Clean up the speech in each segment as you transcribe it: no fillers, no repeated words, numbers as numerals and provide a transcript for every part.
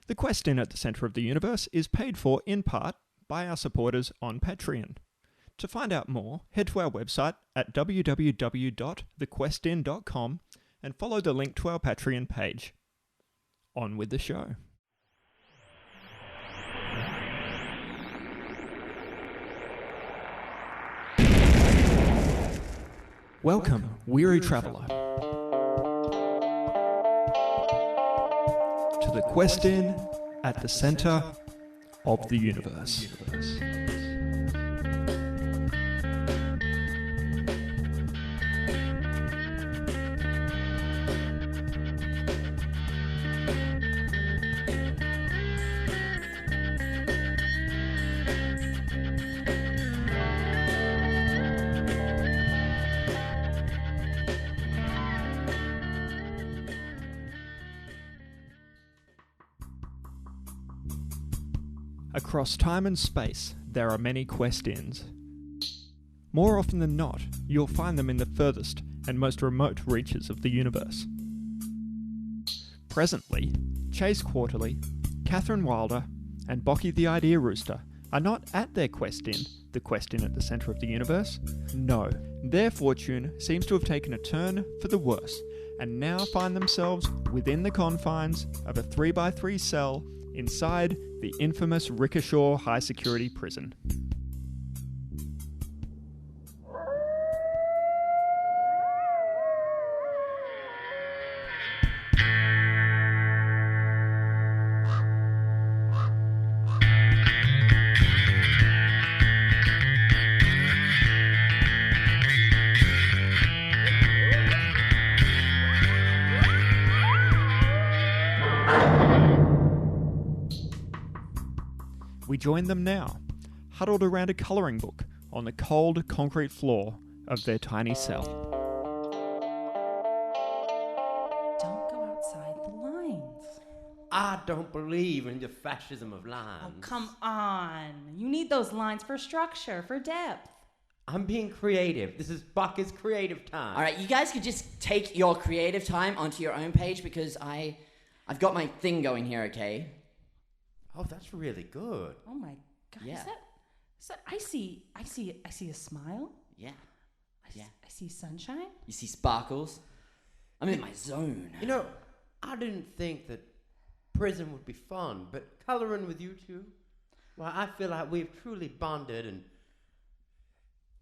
The Quest In at the Centre of the Universe is paid for in part by our supporters on Patreon. To find out more, head to our website at www.thequestin.com and follow the link to our Patreon page. On with the show. Welcome, weary traveller, to the Quest In at the Centre of the Universe. Across time and space, there are many quest inns. More often than not, you'll find them in the furthest and most remote reaches of the universe. Presently, Chase Quarterly, Catherine Wilder, and Bocky the Idea Rooster are not at their quest inn, the Quest Inn at the Centre of the Universe. No, their fortune seems to have taken a turn for the worse, and now find themselves within the confines of a 3x3 cell inside the infamous Rickershaw High Security Prison. We join them now, huddled around a colouring book on the cold concrete floor of their tiny cell. Don't go outside the lines. I don't believe in the fascism of lines. Oh, come on. You need those lines for structure, for depth. I'm being creative. This is Buck's creative time. All right, you guys could just take your creative time onto your own page because I've got my thing going here, okay? Oh, that's really good. Oh my God! Yeah. Is that? I see a smile. Yeah. I see sunshine. You see sparkles? I'm in my zone. You know, I didn't think that prison would be fun, but coloring with you two, well, I feel like we've truly bonded and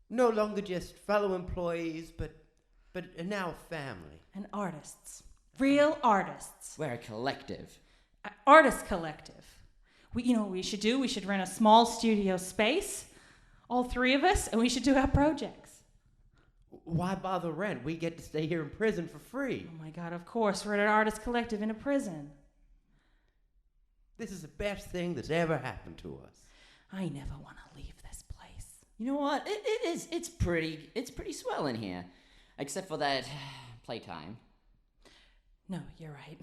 no longer just fellow employees, but now family. And artists, real artists. We're a collective. Artist collective. You know what we should do? We should rent a small studio space, all three of us, and we should do our projects. Why bother rent? We get to stay here in prison for free. Oh my God, of course. We're at an artist collective in a prison. This is the best thing that's ever happened to us. I never want to leave this place. You know what? It is. It's pretty swell in here. Except for that playtime. No, you're right.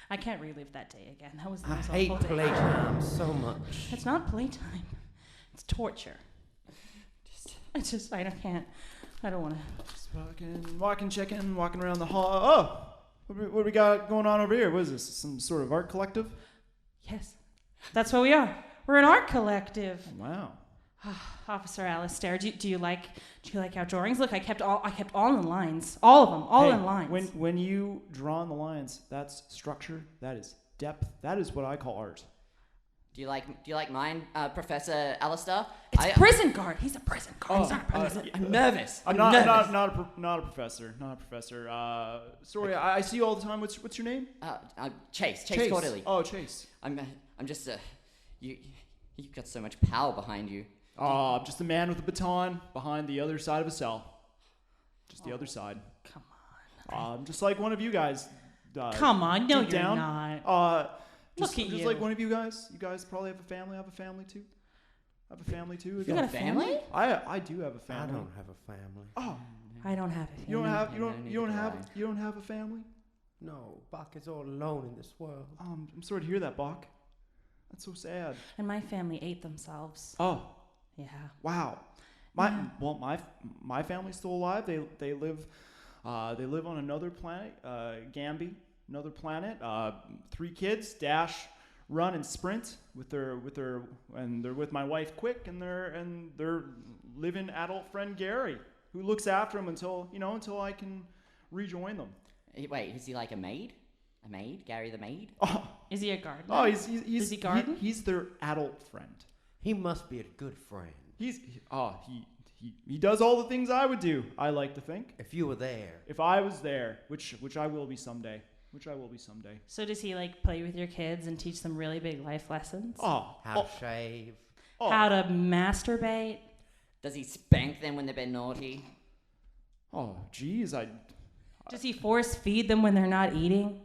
I can't relive that day again. That was I awful hate day. playtime so much. It's not playtime. It's torture. I can't. I don't want to. Just walking, checking, walking around the hall. Oh, what do we got going on over here? What is this? Some sort of art collective? Yes, that's what we are. We're an art collective. Wow. Officer Alistair, do you like our drawings? Look, I kept all in lines, all of them, in lines. When you draw in the lines, that's structure. That is depth. That is what I call art. Do you like mine, Professor Alistair? It's prison guard. He's a prison guard. He's not a prison. I'm nervous. I'm not a professor. Not a professor. Sorry, I see you all the time. What's your name? Chase Quarterly. Oh, Chase. I'm just you've got so much power behind you. I'm just a man with a baton behind the other side of a cell. Just the other side. Come on. Just like one of you guys. Come on, no, deep you're down. not. Just Look at you. like one of you guys. You guys probably have a family. I have a family too. You got a family? I do have a family. I don't have a family. Oh, I don't have a family. you don't have a family? No, Buck is all alone in this world. I'm sorry to hear that, Bach. That's so sad. And my family ate themselves. Oh. Yeah. Wow. My family's still alive. They live on another planet, Gamby, another planet. 3 kids, Dash, run and sprint with their and they're with my wife Quick and their living adult friend Gary, who looks after them until I can rejoin them. Wait, is he like a maid? A maid? Gary the maid? Oh, Is he a gardener? oh Does he garden? He's their adult friend. He must be a good friend. He does all the things I would do, I like to think. If you were there. If I was there, which I will be someday. So does he like play with your kids and teach them really big life lessons? Oh, How to shave. oh. How to masturbate? Does he spank them when they've been naughty? Oh, geez, Does he force feed them when they're not eating?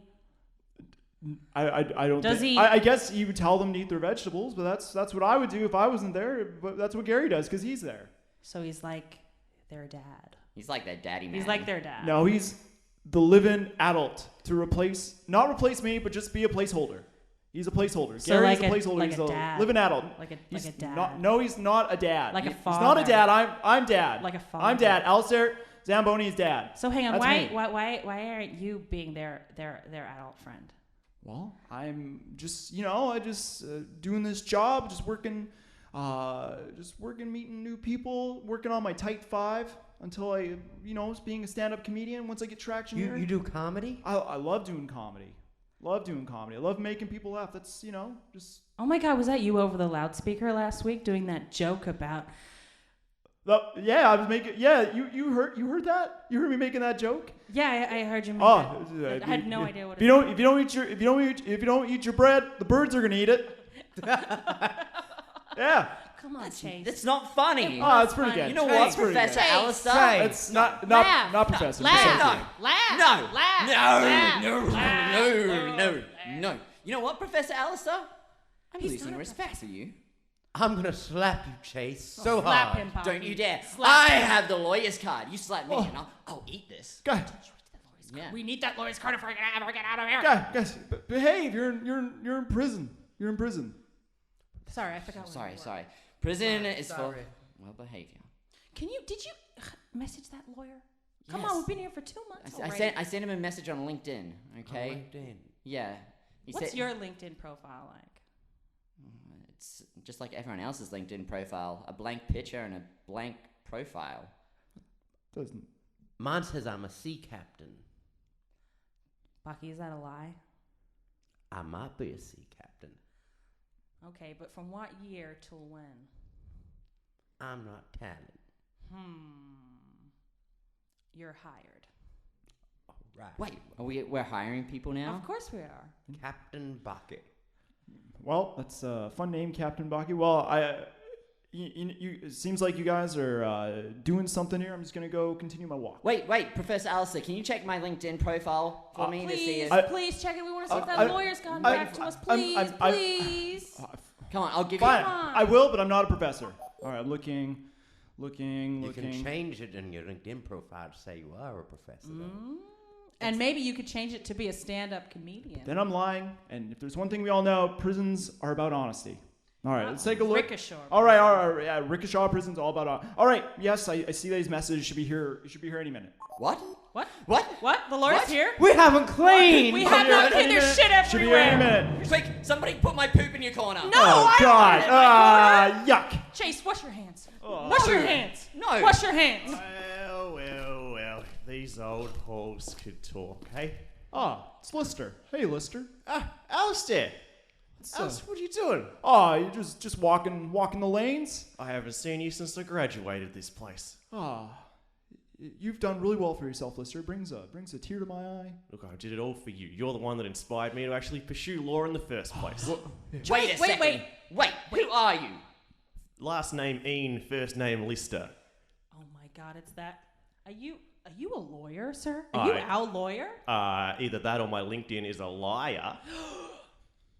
I don't. Does think, he- I guess you would tell them to eat their vegetables, but that's what I would do if I wasn't there. But that's what Gary does because he's there. So he's like their dad. He's like their daddy man. He's like their dad. No, he's the living adult to not replace me, but just be a placeholder. He's a placeholder. So Gary's like a placeholder. like He's a a dad. living adult. Like a He's dad. No, he's not a dad. Like a He's not a father. dad. I'm dad. Like a father. I'm dad. Alistair Zamboni's dad. So hang on, That's me. why aren't you being their adult friend? Well, I'm just, doing this job, just working, meeting new people, working on my tight 5 until I, being a stand-up comedian. Once I get traction here. You do comedy? I love doing comedy. I love making people laugh. That's, just. Oh my God, was that you over the loudspeaker last week doing that joke about? Yeah, I was making. Yeah, you heard that? You heard me making that joke? Yeah, I heard you make that. I had no idea what. If you don't eat your bread, the birds are gonna eat it. Yeah. Come on, Chase. That's not funny. Oh, it's pretty good. You know Chase, what, Professor Chase, Alistair? Chase. It's not Laugh. Professor. Laugh. No. Laugh. No. Laugh. No. You know what, Professor Alistair? I'm He's losing not a respect for you. I'm gonna slap you, Chase, so Slap hard. him, Poppy. Don't you dare. Slap I him. have the lawyer's card. You slap me and I'll eat this. Guys, Yeah. We need that lawyer's card if we're gonna ever get out of here. guys, behave. You're in prison. You're in prison. Sorry, I forgot. what it was. Sorry. Prison is for Sorry. well behavior. Did you message that lawyer? Come Yes. on, we've been here for 2 months I already. sent him a message on LinkedIn. Okay. On LinkedIn. Yeah. He What's said- your LinkedIn profile like? It's just like everyone else's LinkedIn profile: a blank picture and a blank profile. Doesn't. Mine says I'm a sea captain. Bucky, is that a lie? I might be a sea captain. Okay, but from what year till when? I'm not talent. You're hired. All right. Wait, we're hiring people now? Of course we are. Captain Bucket. Well, that's a fun name, Captain Baki. Well, it seems like you guys are doing something here. I'm just gonna go continue my walk. Wait, Professor Alistair, can you check my LinkedIn profile for me to see Please, if... please check it. We want to see if that I- lawyer's gotten I- back to us. I'm- Please, I'm- please. Come on, I'll give Fine, you... on. I will, but I'm not a professor. All right, I'm looking. You can change it in your LinkedIn profile to say you are a professor. though. And maybe you could change it to be a stand-up comedian. Then I'm lying, and if there's one thing we all know, prisons are about honesty. All right, let's take a look. Ricochet. All right, yeah, Ricochet prison's all about honesty. All right, yes, I see that his message should be here. It should be here any minute. What? What? What? What? The lawyer's What? here? We haven't cleaned! We have not Any cleaned. There's minute. shit Should be here any everywhere. minute. Quick, somebody put my poop in your corner. No, Oh I God! don't want it in my corner. Yuck! Chase, wash your hands. Oh. Wash your hands. No. Wash your hands. Well, these old hogs could talk, hey? Ah, it's Lister. Hey, Lister. Alistair! What's Alistair, what are you doing? Oh, you just walking the lanes? I haven't seen you since I graduated this place. Ah, you've done really well for yourself, Lister. It brings a tear to my eye. Look, I did it all for you. You're the one that inspired me to actually pursue law in the first place. Wait a second. Wait, who are you? Last name Een, first name Lister. Oh my God, it's that. Are you a lawyer, sir? Are you our lawyer? Either that or my LinkedIn is a liar.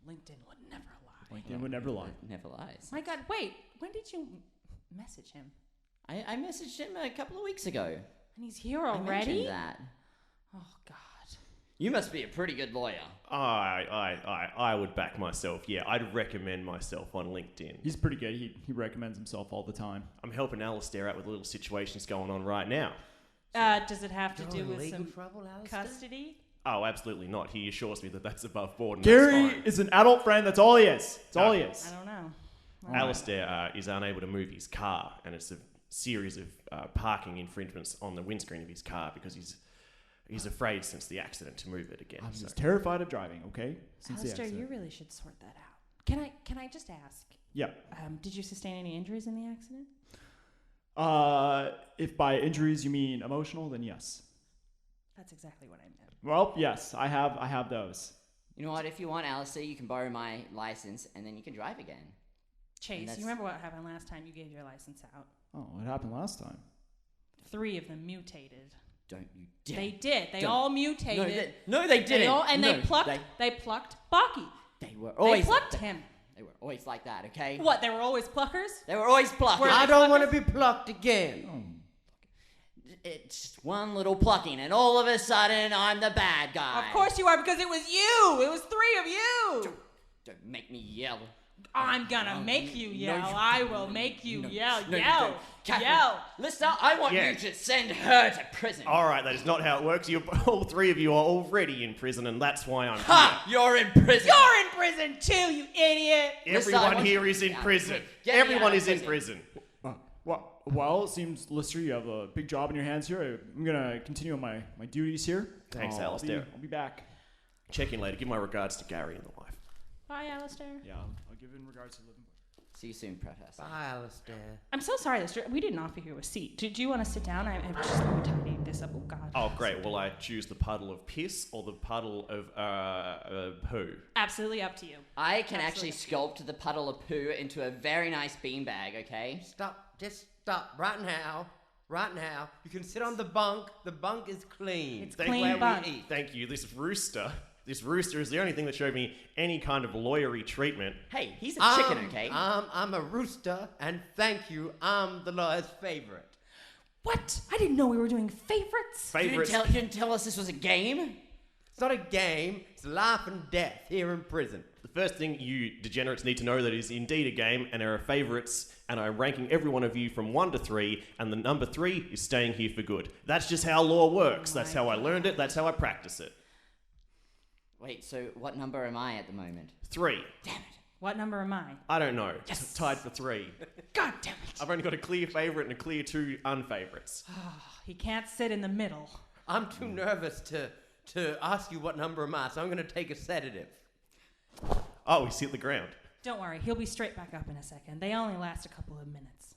LinkedIn would never lie. LinkedIn would never lie. Never lies. My God, wait. When did you message him? I messaged him a couple of weeks ago. And he's here I already? mentioned that. Oh God. You must be a pretty good lawyer. I would back myself. Yeah, I'd recommend myself on LinkedIn. He's pretty good. He recommends himself all the time. I'm helping Alistair out with little situations going on right now. Does it have to do You're in with legal some trouble, Alistair? custody? Oh, absolutely not. He assures me that that's above board. And Gary that's fine. is an adult friend. That's all he is. That's all he is. I don't know. Alistair is unable to move his car, and it's a series of parking infringements on the windscreen of his car because he's afraid since the accident to move it again. I'm so. just terrified of driving, okay? Since the Alistair, you accident. really should sort that out. Can I just ask? Yeah. Did you sustain any injuries in the accident? If by injuries you mean emotional, then yes. That's exactly what I meant. Well, yes, I have those. You know what? If you want, Alistair, you can borrow my license and then you can drive again. Chase, you remember what happened last time you gave your license out? Oh, what happened last time? 3 of them mutated. Don't you dare. They did. They Don't. all mutated. No, they didn't. They plucked Baki. They were always. They plucked him. They were always like that, okay? What? They were always pluckers? They were always plucking. I don't want to be plucked again. It's just one little plucking, and all of a sudden, I'm the bad guy. Of course you are, because it was you. It was 3 of you. Don't make me yell. I'm gonna make you yell. I will make you yell. No, you Yell. don't. Catherine, Yell. Lister, I want Yeah. you to send her to prison. All right, that is not how it works. All 3 of you are already in prison, and that's why I'm Ha! You're in prison. You're in prison too, you idiot. here. Everyone here is in prison. Everyone is in prison. Well, it seems, Lister, you have a big job in your hands here. I'm going to continue on my duties here. Thanks, Alistair. I'll be back. Check in later. Give my regards to Gary and the wife. Bye, Alistair. Yeah, I'll give in regards to living. See you soon, Professor. Bye, Alistair. I'm so sorry, Lister. We didn't offer you a seat. Do you want to sit down? I'm just going to tidy this up. Oh, God. Oh, great. Will I choose the puddle of piss or the puddle of poo? Absolutely up to you. I can actually sculpt the puddle of poo into a very nice beanbag, okay? Stop. Just stop right now. Right now. You can sit on the bunk. The bunk is clean. It's Thank clean you. bunk. We eat. Thank you. This rooster is the only thing that showed me any kind of lawyery treatment. Hey, he's a chicken, okay? I'm a rooster, and thank you. I'm the lawyer's favorite. What? I didn't know we were doing favorites. You didn't tell us this was a game? It's not a game. It's life and death here in prison. The first thing you degenerates need to know that it is indeed a game, and there are favourites, and I'm ranking every one of you from 1 to 3, and the number 3 is staying here for good. That's just how law works. That's how I learned it. That's how I practice it. Wait, so what number am I at the moment? 3. Damn it. What number am I? I don't know. Yes. Tied for 3. God damn it. I've only got a clear favourite and a clear 2 unfavourites. He can't sit in the middle. I'm too nervous to ask you what number am I, so I'm going to take a sedative. Oh, he's hit the ground. Don't worry. He'll be straight back up in a second. They only last a couple of minutes.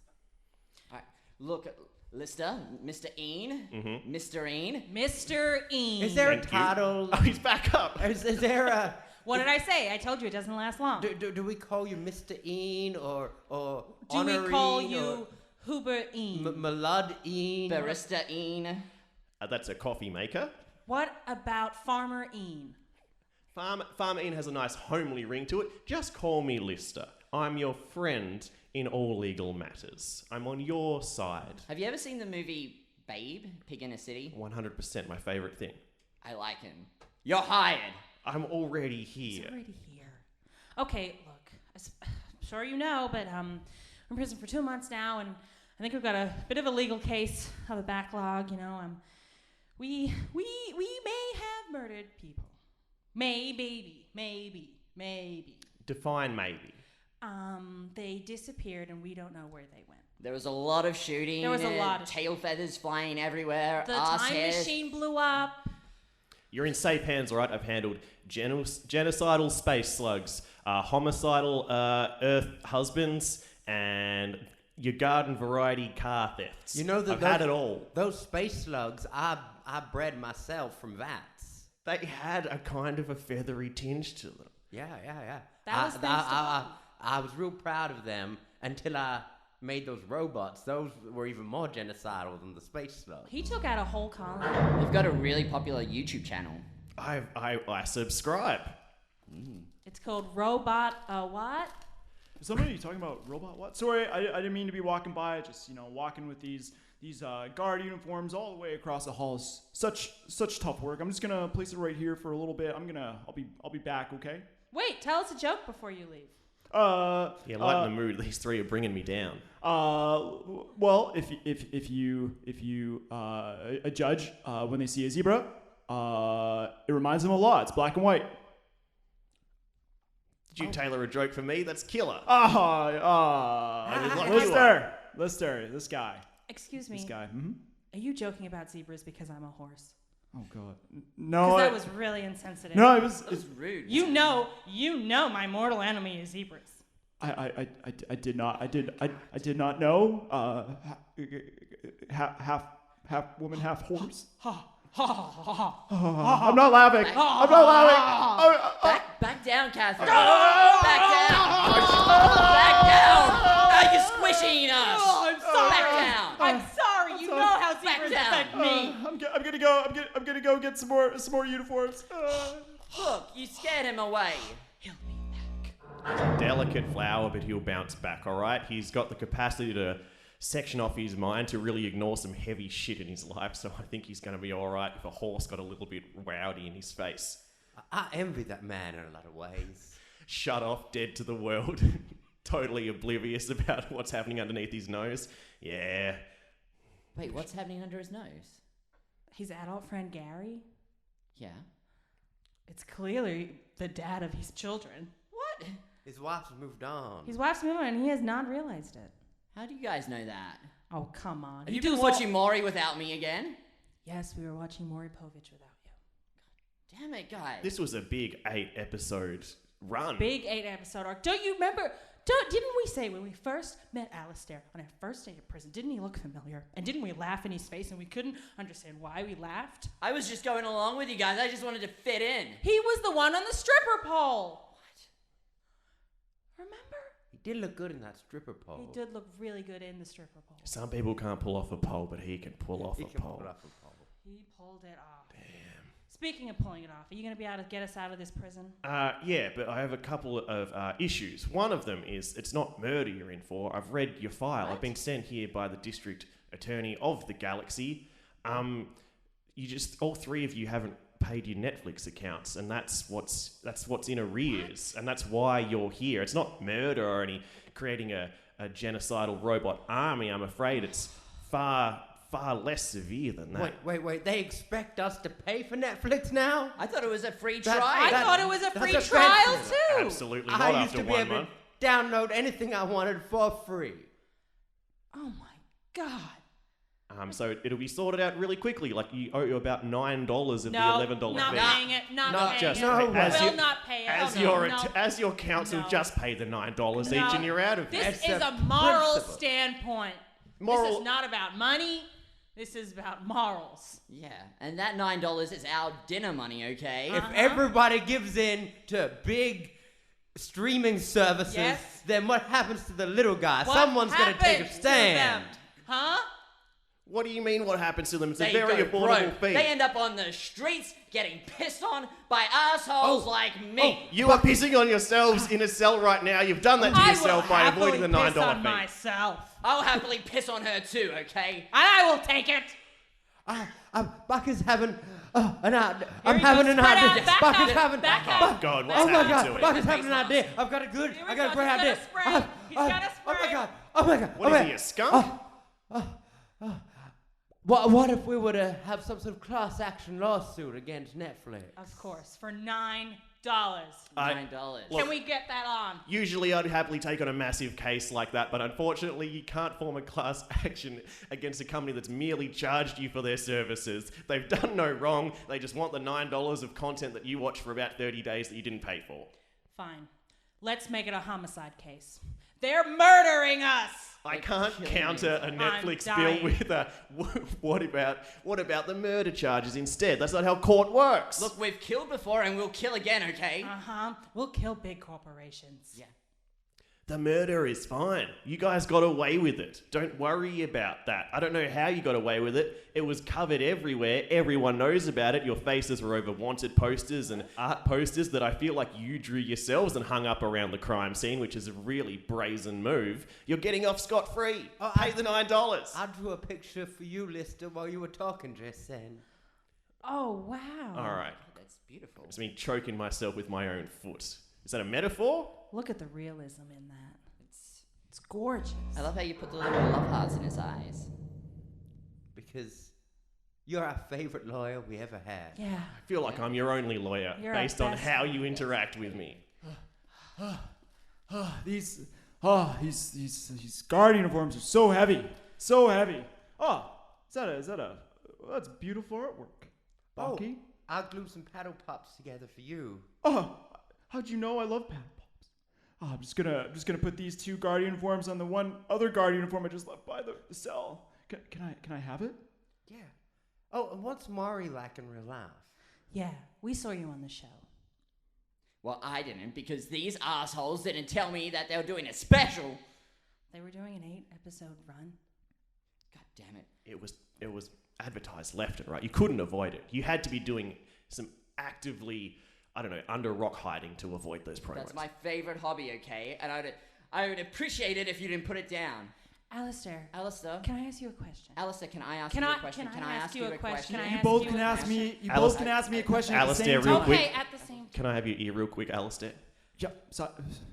All right, look, Lister, Mr. Een, Mr. Een. Mr. Een. Is there a Thank you. title? Oh, he's back up. Is there a... What did I say? I told you it doesn't last long. Do we call you Mr. Een or Do we call Honorine you Huber Een? Malud Een? Barista Een. That's a coffee maker. What about Farmer Een? Farmer Ian has a nice homely ring to it. Just call me Lister. I'm your friend in all legal matters. I'm on your side. Have you ever seen the movie Babe, Pig in a City? 100% my favourite thing. I like him. You're hired. I'm already here. He's already here. Okay, look. I'm sure you know, but we're in prison for 2 months now, and I think we've got a bit of a legal case of a backlog. You know, we may have murdered people. Maybe. Define maybe. They disappeared, and we don't know where they went. There was a lot of shooting. There was a lot of tail feathers flying everywhere. The arse time hairs. machine blew up. You're in safe hands, all right? I've handled genocidal space slugs, homicidal Earth husbands, and your garden variety car thefts. You know that I've had it all. Those space slugs, I bred myself from vats. They had a kind of a feathery tinge to them. Yeah. That was thanks to I was real proud of them until I made those robots. Those were even more genocidal than the space slugs. He took out a whole colony. They've got a really popular YouTube channel. I subscribe. It's called Robot what? Is somebody talking about robot what? Sorry, I didn't mean to be walking by. Just walking with these guard uniforms all the way across the halls. Such tough work. I'm just gonna place it right here for a little bit. I'll be back. Okay. Wait, tell us a joke before you leave. Yeah, lighten the mood. These 3 are bringing me down. Well, if you a judge when they see a zebra, It reminds him a lot. It's black and white. Did you tailor a joke for me? That's killer. Lister, this guy. Excuse me. This guy. Are you joking about zebras because I'm a horse? Oh God. No. Because that was really insensitive. No, it was rude. You know my mortal enemy is zebras. I did not know. Half woman, half horse. I'm not laughing. Back down, Catherine. Back down. Back down. Are you squishing us? Oh, I'm sorry. Back down. I'm sorry. You know how zebras affect me. I'm gonna go get some more uniforms. Look, you scared him away. He'll be back. He's a delicate flower, but he'll bounce back, all right? He's got the capacity to section off his mind to really ignore some heavy shit in his life, so I think he's going to be all right if a horse got a little bit rowdy in his face. I envy that man in a lot of ways. Shut off, dead to the world, totally oblivious about what's happening underneath his nose. Yeah. Wait, what's happening under his nose? His adult friend Gary? Yeah. It's clearly the dad of his children. What? His wife's moved on. His wife's moving on and he has not realized it. How do you guys know that? Oh, come on. Have you been watching Maury without me again? Yes, we were watching Maury Povich without you. Damn it, guys. This was a big 8-episode run. Big 8-episode arc. Don't you remember? Didn't we say when we first met Alistair on our first day of prison, didn't he look familiar? And didn't we laugh in his face and we couldn't understand why we laughed? I was just going along with you guys. I just wanted to fit in. He was the one on the stripper pole. What? Remember? He did look good in that stripper pole. He did look really good in the stripper pole. Some people can't pull off a pole, but he can pull off a pole. He pulled it off. Damn. Speaking of pulling it off, are you going to be able to get us out of this prison? Yeah, but I have a couple of issues. One of them is it's not murder you're in for. I've read your file. What? I've been sent here by the district attorney of the galaxy. All three of you haven't paid your Netflix accounts, and that's what's in arrears, and that's why you're here. It's not murder or creating a genocidal robot army. I'm afraid it's far less severe than that. Wait. They expect us to pay for Netflix now? I thought it was a free That- trial. I thought it was a free that's trial offensive. too. Absolutely not I used after to be 1 able month. to download anything I wanted for free. Oh my God. So it'll be sorted out really quickly. Like you owe you about $9 of the No, $11 not fee. paying it. Not paying Just it. no pay- way. as Will you- not pay it. As Oh, your no. as your counsel, No. just pay the $9 No. each, and you're out of here. This It's is a a moral principle. standpoint. This Moral- is not about money. This is about morals. Yeah, and that $9 is our dinner money, okay? If everybody gives in to big streaming services, Yes. then what happens to the little guy? What Someone's going to take a happened to stand. them? Huh? What do you mean? What happens to them? It's They a very go affordable broke. fee. They end up on the streets getting pissed on by assholes like me. You are pissing on yourselves in a cell right now. You've done that to I will yourself by avoiding the happily piss $9 on fee. myself. I'll happily piss on her too, okay? And I will take it. Buck is having an idea. I'm he having goes. an Spread idea. out, back Buck up, is having. back Oh up. God, what's Oh my happened God! to Buck it? is having an idea. I've got a good. Here I he got a goes. great He's gonna idea. spray. He's gonna Oh my spray. God! Oh my God! What is he, a skunk? What if we were to have some sort of class action lawsuit against Netflix? Of course, for $9. $9. Can we get that on? Usually I'd happily take on a massive case like that, but unfortunately you can't form a class action against a company that's merely charged you for their services. They've done no wrong. They just want the $9 of content that you watch for about 30 days that you didn't pay for. Fine. Let's make it a homicide case. They're murdering us. I can't counter a Netflix dying. bill with a what about the murder charges instead? That's not how court works. Look, we've killed before and we'll kill again, okay? We'll kill big corporations. Yeah. The murder is fine. You guys got away with it. Don't worry about that. I don't know how you got away with it. It was covered everywhere. Everyone knows about it. Your faces were over wanted posters and art posters that I feel like you drew yourselves and hung up around the crime scene, which is a really brazen move. You're getting off scot-free. Pay the $9. I drew a picture for you, Lister, while you were talking just then. Oh, wow. All right. That's beautiful. It's me choking myself with my own foot. Is that a metaphor? Look at the realism in that. It's gorgeous. I love how you put the little love hearts in his eyes. Because You're our favorite lawyer we ever had. Yeah. I feel like I'm your only lawyer You're based our on best how you interact with me. These guard uniforms are so heavy. So heavy. Oh, that's beautiful artwork. Bucky? I'll glue some paddle pops together for you. Oh, how'd you know I love paddle pops? Oh, I'm just gonna put these 2 guard uniforms on the one other guard uniform I just left by the cell. Can I have it? Yeah. Oh, and what's Mari like in real life? Yeah, we saw you on the show. Well, I didn't, because these assholes didn't tell me that they were doing a special. They were doing an 8-episode run. God damn it. It was advertised left and right. You couldn't avoid it. You had to be doing some actively, I don't know, under rock hiding to avoid those promos. That's my favorite hobby, okay? And I would appreciate it if you didn't put it down. Alistair, Alistair, can I ask you a question? Alistair, can I ask you a question? Can I ask you a question? You both can ask me. You both can ask me a question at the Alistair, same real time. quick. Okay, at the same time. Can I have your ear real quick, Alistair? Yep.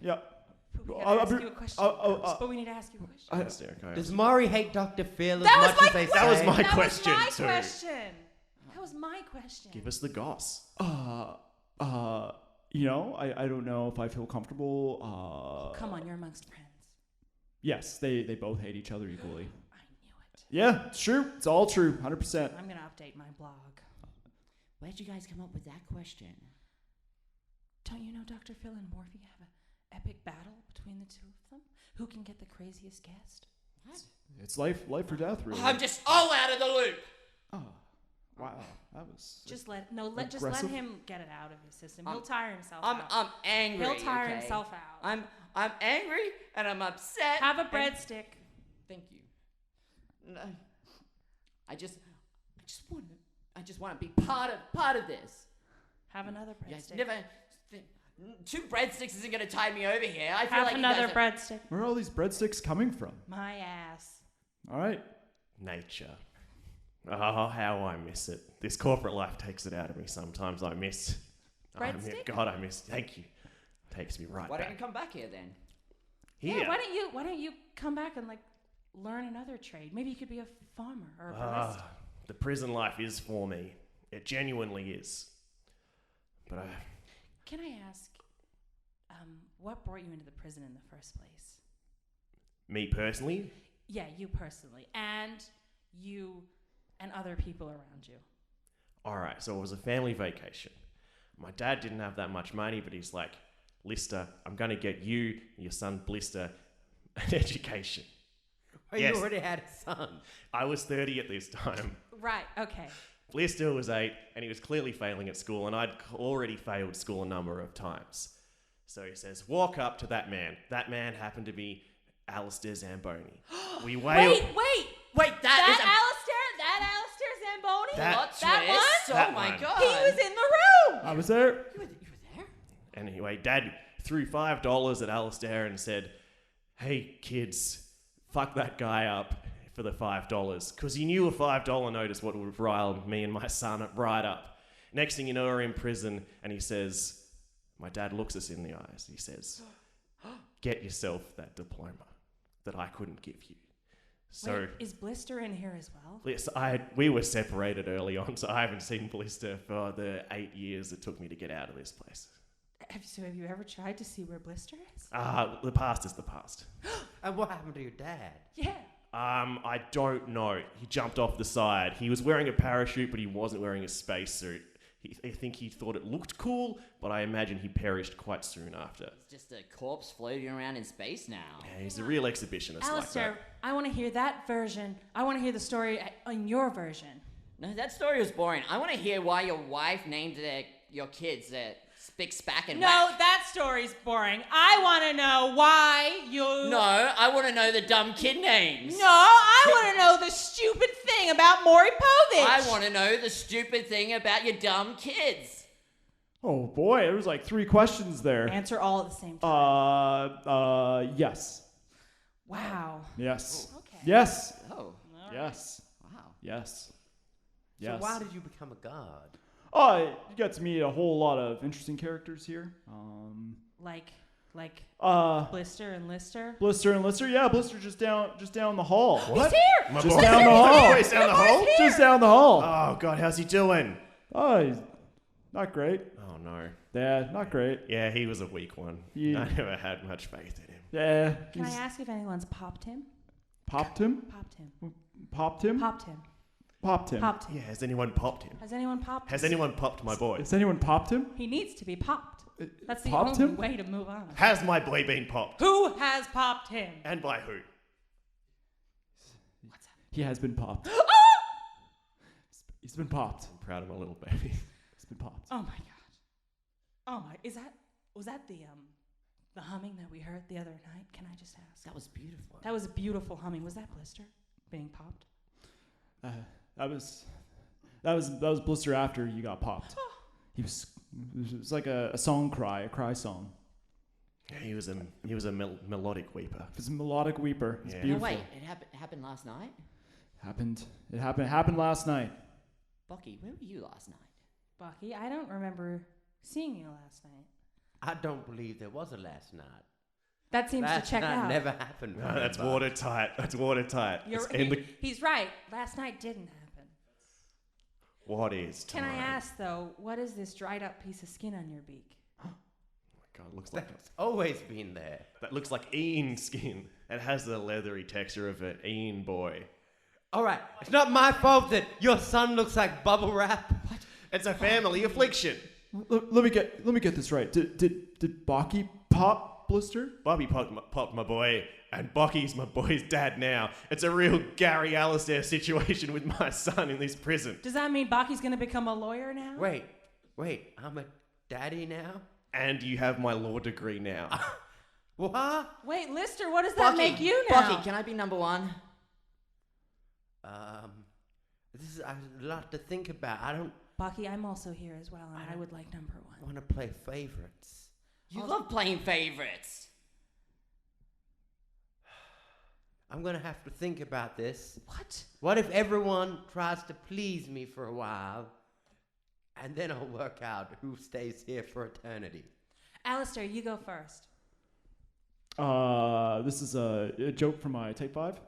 Yep. We gotta ask you a question. But we need to ask you a question. Alistair, okay. Does Mari hate Dr. Phil as That was much my as they question. say? That was my That question, was my too. question. That was my question. Give us the goss. You know, I don't know if I feel comfortable. Come on, you're amongst friends. Yes, they both hate each other equally. I knew it. Yeah, it's true. It's all true. 100%. I'm gonna update my blog. Where'd you guys come up with that question? Don't you know Dr. Phil and Morphe have an epic battle between the two of them? Who can get the craziest guest? What? It's life or death, really. I'm just all out of the loop. Oh, wow. That was... Just let Aggressive? him get it out of his system. He'll tire himself I'm out. angry. He'll tire okay? himself out. I'm angry and I'm upset. Have a and- breadstick. Thank you. No, I just want to be part of this. Have another You guys breadstick. never. 2 breadsticks isn't going to tide me over here. I feel Have like another you guys breadstick. Where are all these breadsticks coming from? My ass. All right. Nature. Oh, how I miss it. This corporate life takes it out of me sometimes. I miss... Breadstick? God, I miss... Thank you. Takes me right Why back. don't you come back here then? Here. Yeah, why don't you come back and learn another trade? Maybe you could be a farmer or a barista. The prison life is for me. It genuinely is. But Can I ask, what brought you into the prison in the first place? me personally, Yeah, you personally, and you and other people around you. all right, so it was a family vacation. My dad didn't have that much money, but he's like, Lister, I'm going to get you and your son Blister an education. Oh, Yes. You already had a son. I was 30 at this time. Right. Okay. Blister was 8, and he was clearly failing at school, and I'd already failed school a number of times. So he says, walk up to that man. That man happened to be Alistair Zamboni. We wailed. Wait, That Alistair Zamboni? That- that twist. one? That Oh my one. god. He was in the room. I was there. You were there? Anyway, Dad threw $5 at Alistair and said, hey, kids, fuck that guy up for the $5. Because he knew a $5 note is what would rile me and my son right up. Next thing you know, we're in prison, and he says, my dad looks us in the eyes. He says, get yourself that diploma that I couldn't give you. So... Wait, is Blister in here as well? Yes, we were separated early on, so I haven't seen Blister for the 8 years it took me to get out of this place. Have you ever tried to see where Blister is? The past is the past. And what happened to your dad? Yeah. I don't know. He jumped off the side. He was wearing a parachute, but he wasn't wearing a spacesuit. I think he thought it looked cool, but I imagine he perished quite soon after. It's just a corpse floating around in space now. Yeah, he's a real exhibitionist Alistair, like that. I want to hear that version. I want to hear the story in your version. No, that story was boring. I want to hear why your wife named your kids Spick, Spack, and No, Whack. that story's boring. I want to know why you... No, I want to know the dumb kid names. No, I want to know the stupid thing about Maury Povich. I want to know the stupid thing about your dumb kids. Oh boy, there was like 3 questions there. Answer all at the same time. Yes. Wow. Yes. Okay. Yes. Oh, Yes. wow. Yes. So Yes. why did you become a guard? Oh, you got to meet a whole lot of interesting characters here. Like, Like Uh, Lister and Lister? Lister and Lister. Yeah, Blister just down the hall. What? He's here! My Just boy. down the hall. My boy's down the hall? Just down the hall. Oh, God, how's he doing? Oh, he's not great. Oh, no. Yeah, not great. Yeah, he was a weak one. Yeah. I never had much faith in him. Yeah. Can I he's ask if anyone's popped him? popped him? Popped him. Popped him? Popped him. Popped him. Popped him. Yeah, has anyone popped him? Has anyone popped Has him? anyone popped my boy? Has anyone popped him? He needs to be popped. That's the Popped only him? way to move on. Has my boy been popped? Who has popped him? And by who? He has been popped. He's been popped. I'm proud of my little baby. He's been popped. Oh my god. Oh my, was that the humming that we heard the other night? Can I just ask? That was beautiful. That was a beautiful humming. Was that Blister being popped? That was Blister after you got popped. It was like a song cry, a cry song. Yeah, he was a melodic weeper. It was a melodic weeper. It's Yeah. No, beautiful. wait, it happened last night? It happened last night. Bucky, where were you last night? Bucky, I don't remember seeing you last night. I don't believe there was a last night. That seems Last to check night out. never happened. No, that's watertight. That's watertight. He's right. Last night didn't happen. What is time? Can I ask, though, what is this dried up piece of skin on your beak? God, looks like That's always been there. that looks like Ian skin. It has the leathery texture of an Ian boy. All right, it's not my fault that your son looks like bubble wrap. It's a family affliction. Let me get this right. Did Baki pop Blister? Bobby popped my boy, and Bocky's my boy's dad now. It's a real Gary Alistair situation with my son in this prison. Does that mean Baki's going to become a lawyer now? Wait, I'm a daddy now? And you have my law degree now. What? Wait, Lister, what does that make you now? Bucky, can I be number one? This is a lot to think about. I don't Bucky, I'm also here as well, and I would like number one. want to play favorites. You love playing favorites. I'm going to have to think about this. What? What if everyone tries to please me for a while, and then I'll work out who stays here for eternity? Alistair, you go first. This is a joke from my Take 5.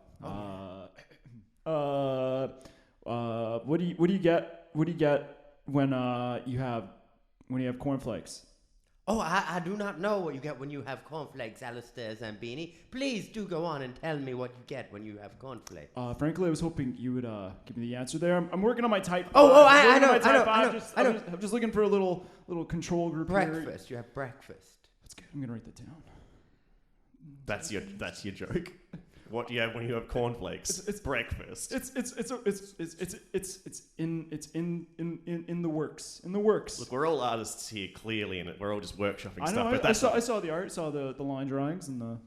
What do you get when you have cornflakes? Oh, I do not know what you get when you have cornflakes, Alistair Zamboni. Please do go on and tell me what you get when you have cornflakes. Frankly, I was hoping you would give me the answer there. I'm working on my Type 5. I know. I'm just looking for a little control group here. Breakfast. You have breakfast. That's good. I'm gonna write that down. That's your joke. What do you have when you have cornflakes? It's breakfast. It's in the works. In the works. Look, we're all artists here, clearly, and we're all just workshopping I stuff. know. But I that's saw the art. Saw the line drawings and the.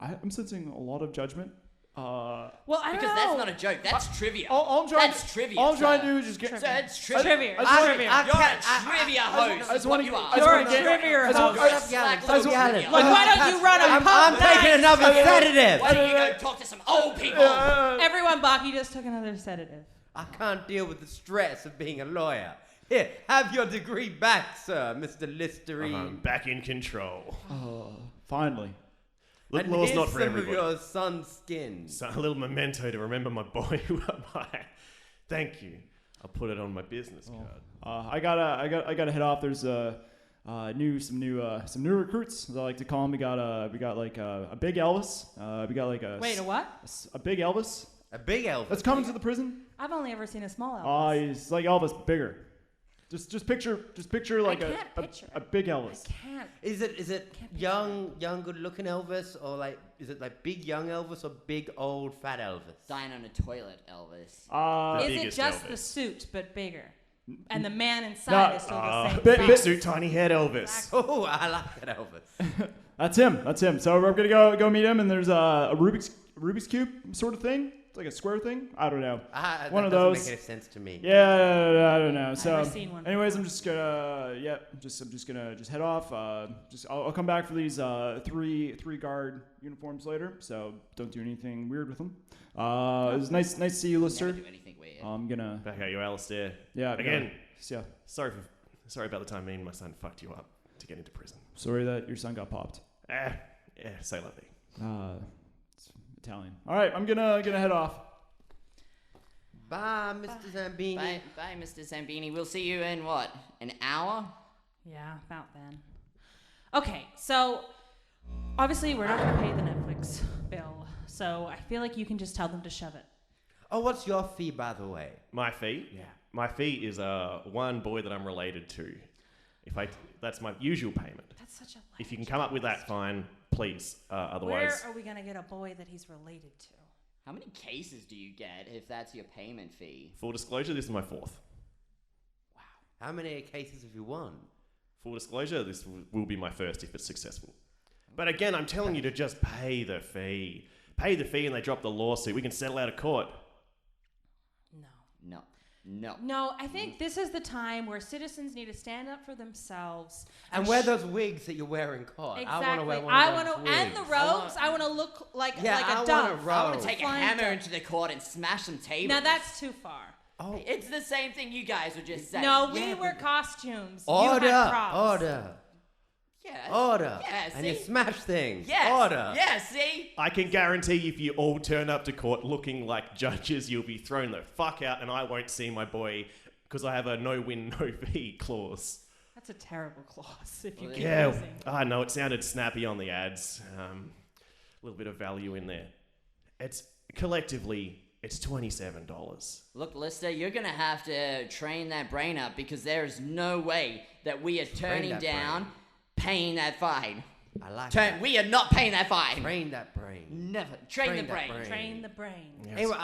I'm sensing a lot of judgment. Well, I don't Because know. that's not a joke. That's trivia. All I'm trying That's to, trivia. All I'm trying to sir. do is just get. That's Trivia. trivia. Trivia. I You're can't- a trivia host. I just wanna What you get- are. I just You're wanna a get- trivia I just host. wanna- Stop yelling. Stop Stop yelling. yelling. Like, why don't you run a I'm pub taking night? another sedative. Why don't you go talk to some old people? Everyone, Baki just took another sedative. I can't deal with the stress of being a lawyer. Here, have your degree back, sir, Mr. Lister Een. I'm back in control. Finally. Look, And law's here's not for some everybody. of your son's skin. So a little memento to remember my boy. Who am I? Thank you. I'll put it on my business card. I gotta head off. There's some new recruits, as I like to call them. We got like a big Elvis. We got like a Wait, a what? a big Elvis A big elf. that's coming to the prison. I've only ever seen a small Elvis. He's like Elvis, but bigger. Just picture like I can't picture a it. big Elvis. I can't. Is it Can't picture young, good-looking Elvis, or like is it like big young Elvis or big old fat Elvis? Dying on a toilet, Elvis. The Is it biggest just Elvis. the suit, but bigger? And the man inside is still the same Big size? suit, tiny head Elvis. Oh, I like that Elvis. That's him. So we're gonna go meet him, and there's a Rubik's Cube sort of thing. It's like a square thing. I don't know. One of that doesn't those. make any sense to me. Yeah, I don't know. So, never seen one anyways, before. I'm just gonna head off. I'll come back for these three guard uniforms later. So don't do anything weird with them. It was nice to see you, Lister. Never do anything weird. I'm gonna. Back at you, Alistair. Yeah. Again. Yeah. Sorry about the time me and my son fucked you up. to get into prison. Sorry that your son got popped. Yeah, say la vie. It's Italian. All right, I'm gonna head off. Bye, Mr. Zamboni. Bye, Mr. Zamboni. We'll see you in what? An hour? Yeah, about then. Okay, so obviously we're not going to pay the Netflix bill, so I feel like you can just tell them to shove it. Oh, what's your fee, by the way? My fee? Yeah. My fee is one boy that I'm related to. That's my usual payment. That's such a If you can come up with that, fine, please. Otherwise, Where are we going to get a boy that he's related to? How many cases do you get if that's your payment fee? full disclosure, this is my 4th. How many cases have you won? Full disclosure, this will be my 1st if it's successful. But again, I'm telling you to just pay the fee. Pay the fee and they drop the lawsuit. We can settle out of court. No, I think this is the time where citizens need to stand up for themselves. And wear those wigs that you wear in court. Exactly. I want to wear one of those wigs. And the robes. I want to look like a I dove. want a robe. I want to take a Flying hammer dove. into the court and smash some tables. Now that's too far. Oh, It's the same thing you guys were just saying. No, we Yeah, wear but- costumes. order, You had props. order, Yes. order. Yeah, And you see? smash things. Yes. Order. Yeah, see? I can guarantee if you all turn up to court looking like judges, you'll be thrown the fuck out and I won't see my boy because I have a no-win, no-fee clause. That's a terrible clause if you Well, keep Yeah, using. I know it sounded snappy on the ads. A little bit of value in there. It's collectively, it's $27. Look, Lister, you're going to have to train that brain up because there is no way that we are turning that down brain. paying that fine. I like that. We are not paying that fine. Train that brain. Never. Train the Train that brain. brain. Train the brain. Yes. Anyway,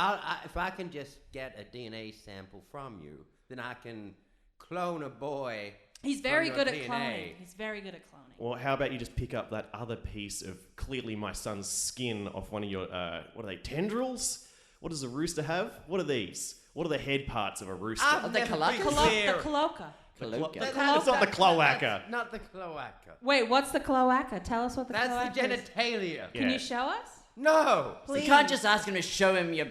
if I can just get a DNA sample from you, then I can clone a boy. He's very From good your at DNA. cloning. He's very good at cloning. Well, how about you just pick up that other piece of clearly my son's skin off one of your, what are they, tendrils? What does a rooster have? What are these? What are the head parts of a rooster? I've the never cloaca? been The there. cloaca. Cloaca. It's not the cloaca. That's not the cloaca. Wait, what's the cloaca? Tell us what the That's cloaca the is. genitalia. Can Yeah. you show us? No. Please. You can't just ask him to show him your...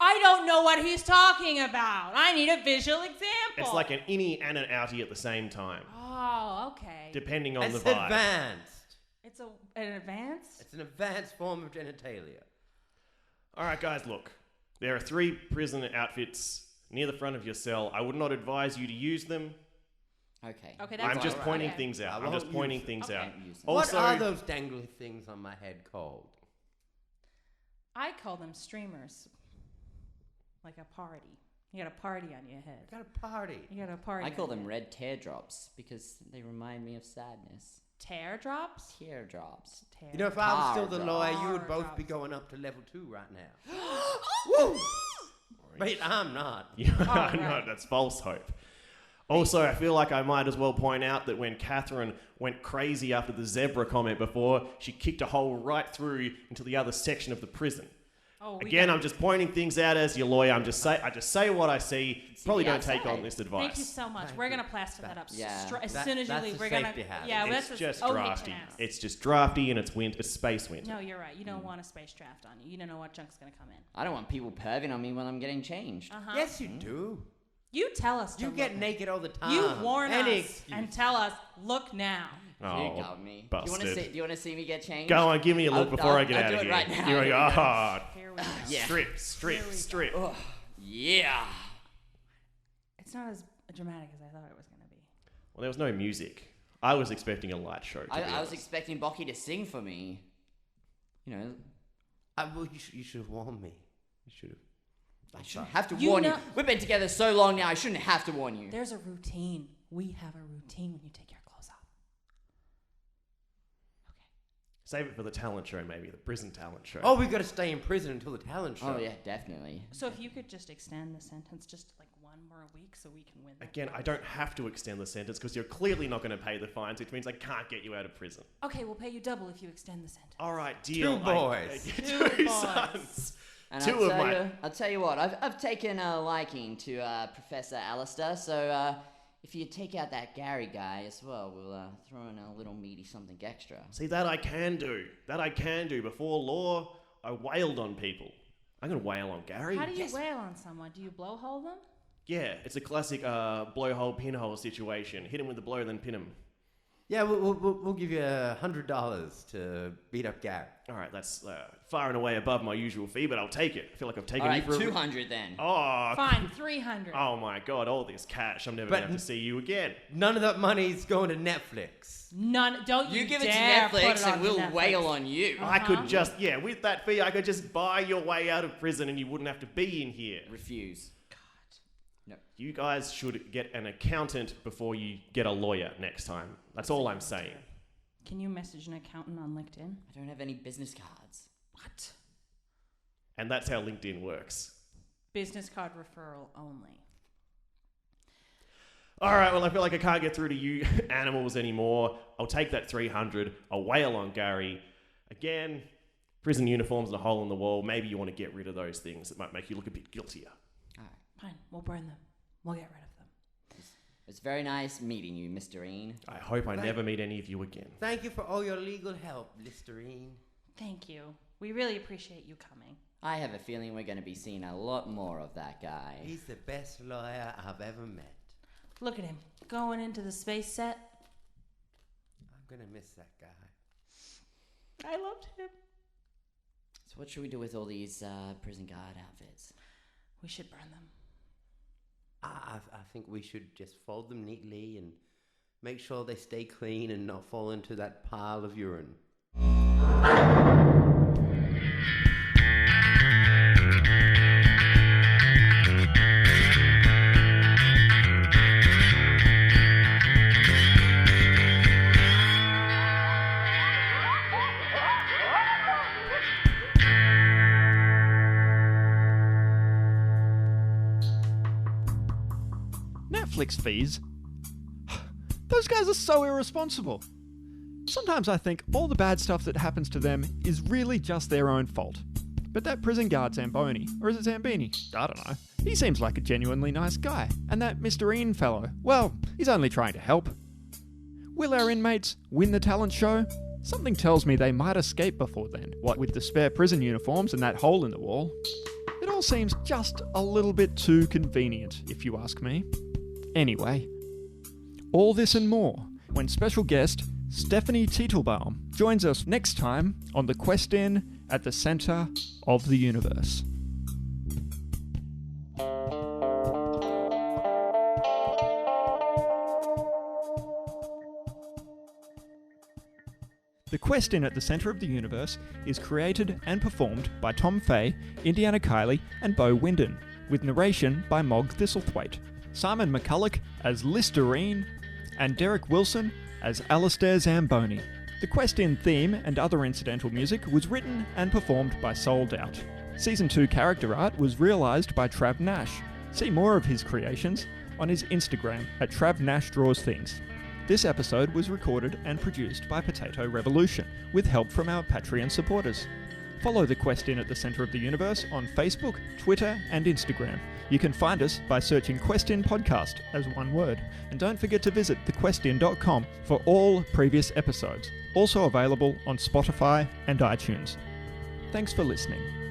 I don't know what he's talking about. I need a visual example. It's like an innie and an outie at the same time, Oh, okay. depending on It's the vibe. advanced. It's an advance? It's an advanced form of genitalia. All right, guys, look. There are 3 prison outfits near the front of your cell. I would not advise you to use them. Okay. Okay, that's I'm just all right. pointing Okay. things out. I I'm won't just pointing use things Okay. out. Use them. Also, What are those dangly things on my head called? I call them streamers. Like a party. You got a party on your head. I got a party. You got a party. I call on them your red teardrops because they remind me of sadness. teardrops. Teardrops. You know, if I was still the Tar lawyer, you drops. would both be Tar going up to level 2 right now. Woo! But I'm not. Yeah, All no, right. that's false hope. Also, I feel like I might as well point out that when Catherine went crazy after the zebra comment before, she kicked a hole right through into the other section of the prison. Oh, we Again, got- I'm just pointing things out as your lawyer. I just say what I see. Probably the don't take outside. on this advice. Thank you so much. Thank we're you. gonna plaster that up Yeah. as That- soon as you that's leave. a We're gonna safety hazard. yeah. It's That's just oh, drafty. HMS. It's just drafty and it's space wind. No, you're right. You don't want a space draft on you. You don't know what junk's gonna come in. I don't want people perving on me when I'm getting changed. Uh-huh. Yes, you do. You tell us. You to get look. naked all the time. You warn Any us excuse. and tell us. Look now. Oh, You got me. busted. Do you want to see me get changed? Go on, give me a look I'll- before I I'll- get I'll out do of it here. right now. You're Here we like, go. oh, Here we go. Yeah. strip. Oh, yeah. It's not as dramatic as I thought it was gonna be. Well, there was no music. I was expecting a light show. To I be was honest. expecting Bocky to sing for me. You know, Well, you should have warned me. You should have. I shouldn't have to You warn you. know- We've been together so long now, I shouldn't have to warn you. There's a routine. We have a routine when you take your clothes off. Save it for the talent show, maybe the prison talent show. Oh, we got to stay in prison until the talent show. Oh, yeah, definitely. So if you could just extend the sentence just like one more week so we can win. that Again, prize. I don't have to extend the sentence because you're clearly not going to pay the fines, which means I can't get you out of prison. Okay, we'll pay you double if you extend the sentence. All right, deal. Two boys. Two boys. sons. And Two of I'll tell you what, I've taken a liking to Professor Alistair, so if you take out that Gary guy as well, we'll throw in a little meaty something extra. See, that I can do. That I can do. Before law, I wailed on people. I'm going to wail on Gary. How do you wail on someone? Do you blowhole them? Yeah, it's a classic blowhole, pinhole situation. Hit him with the blow, then pin him. Yeah, we'll give you $100 to beat up Gary. All right, that's far and away above my usual fee, but I'll take it. I feel like I've taken All you right, for 200 then. Oh, Fine, 300. oh my God, all this cash. I'm never going to have to see you again. None of that money's going to Netflix. None. Don't You give it to dare put Netflix and onto we'll Netflix. wail on you. I could just, with that fee, I could just buy your way out of prison and you wouldn't have to be in here. Refuse. You guys should get an accountant before you get a lawyer next time. That's all I'm saying. Can you message an accountant on LinkedIn? I don't have any business cards. What? And that's how LinkedIn works. Business card referral only. All right, well, I feel like I can't get through to you animals anymore. I'll take that 300. I'll wail on Gary. Again, prison uniforms and a hole in the wall. Maybe you want to get rid of those things that might make you look a bit guiltier. All right. Fine, we'll burn them. We'll get rid of them. It's very nice meeting you, Mr. Een. I hope I never meet any of you again. Thank you for all your legal help, Lister Een. Thank you. We really appreciate you coming. I have a feeling we're going to be seeing a lot more of that guy. He's the best lawyer I've ever met. Look at him, going into the space set. I'm going to miss that guy. I loved him. So what should we do with all these prison guard outfits? We should burn them. I think we should just fold them neatly and make sure they stay clean and not fall into that pile of urine. Netflix fees? Those guys are so irresponsible. Sometimes I think all the bad stuff that happens to them is really just their own fault. But that prison guard Zamboni, or is it Zambini? I don't know. He seems like a genuinely nice guy. And that Mr. Een fellow, well, he's only trying to help. Will our inmates win the talent show? Something tells me they might escape before then, what with the spare prison uniforms and that hole in the wall. It all seems just a little bit too convenient, if you ask me. Anyway, all this and more when special guest Stephanie Teitelbaum joins us next time on The Quest Inn at the Centre of the Universe. The Quest Inn at the Centre of the Universe is created and performed by Tom Fahey, Indiana Kiely, and Beau Windon, with narration by Mog Thistlethwaite. Simon McCulloch as Lister Een, and Derek Wilson as Alistair Zamboni. The Quest Inn theme and other incidental music was written and performed by Sold Out. Season 2 character art was realised by Trav Nash. See more of his creations on his Instagram at Trav Nash Draws Things. This episode was recorded and produced by Potato Revolution, with help from our Patreon supporters. Follow The Quest Inn at the Centre of the Universe on Facebook, Twitter, and Instagram. You can find us by searching Quest Inn Podcast as one word. And don't forget to visit thequestin.com for all previous episodes, also available on Spotify and iTunes. Thanks for listening.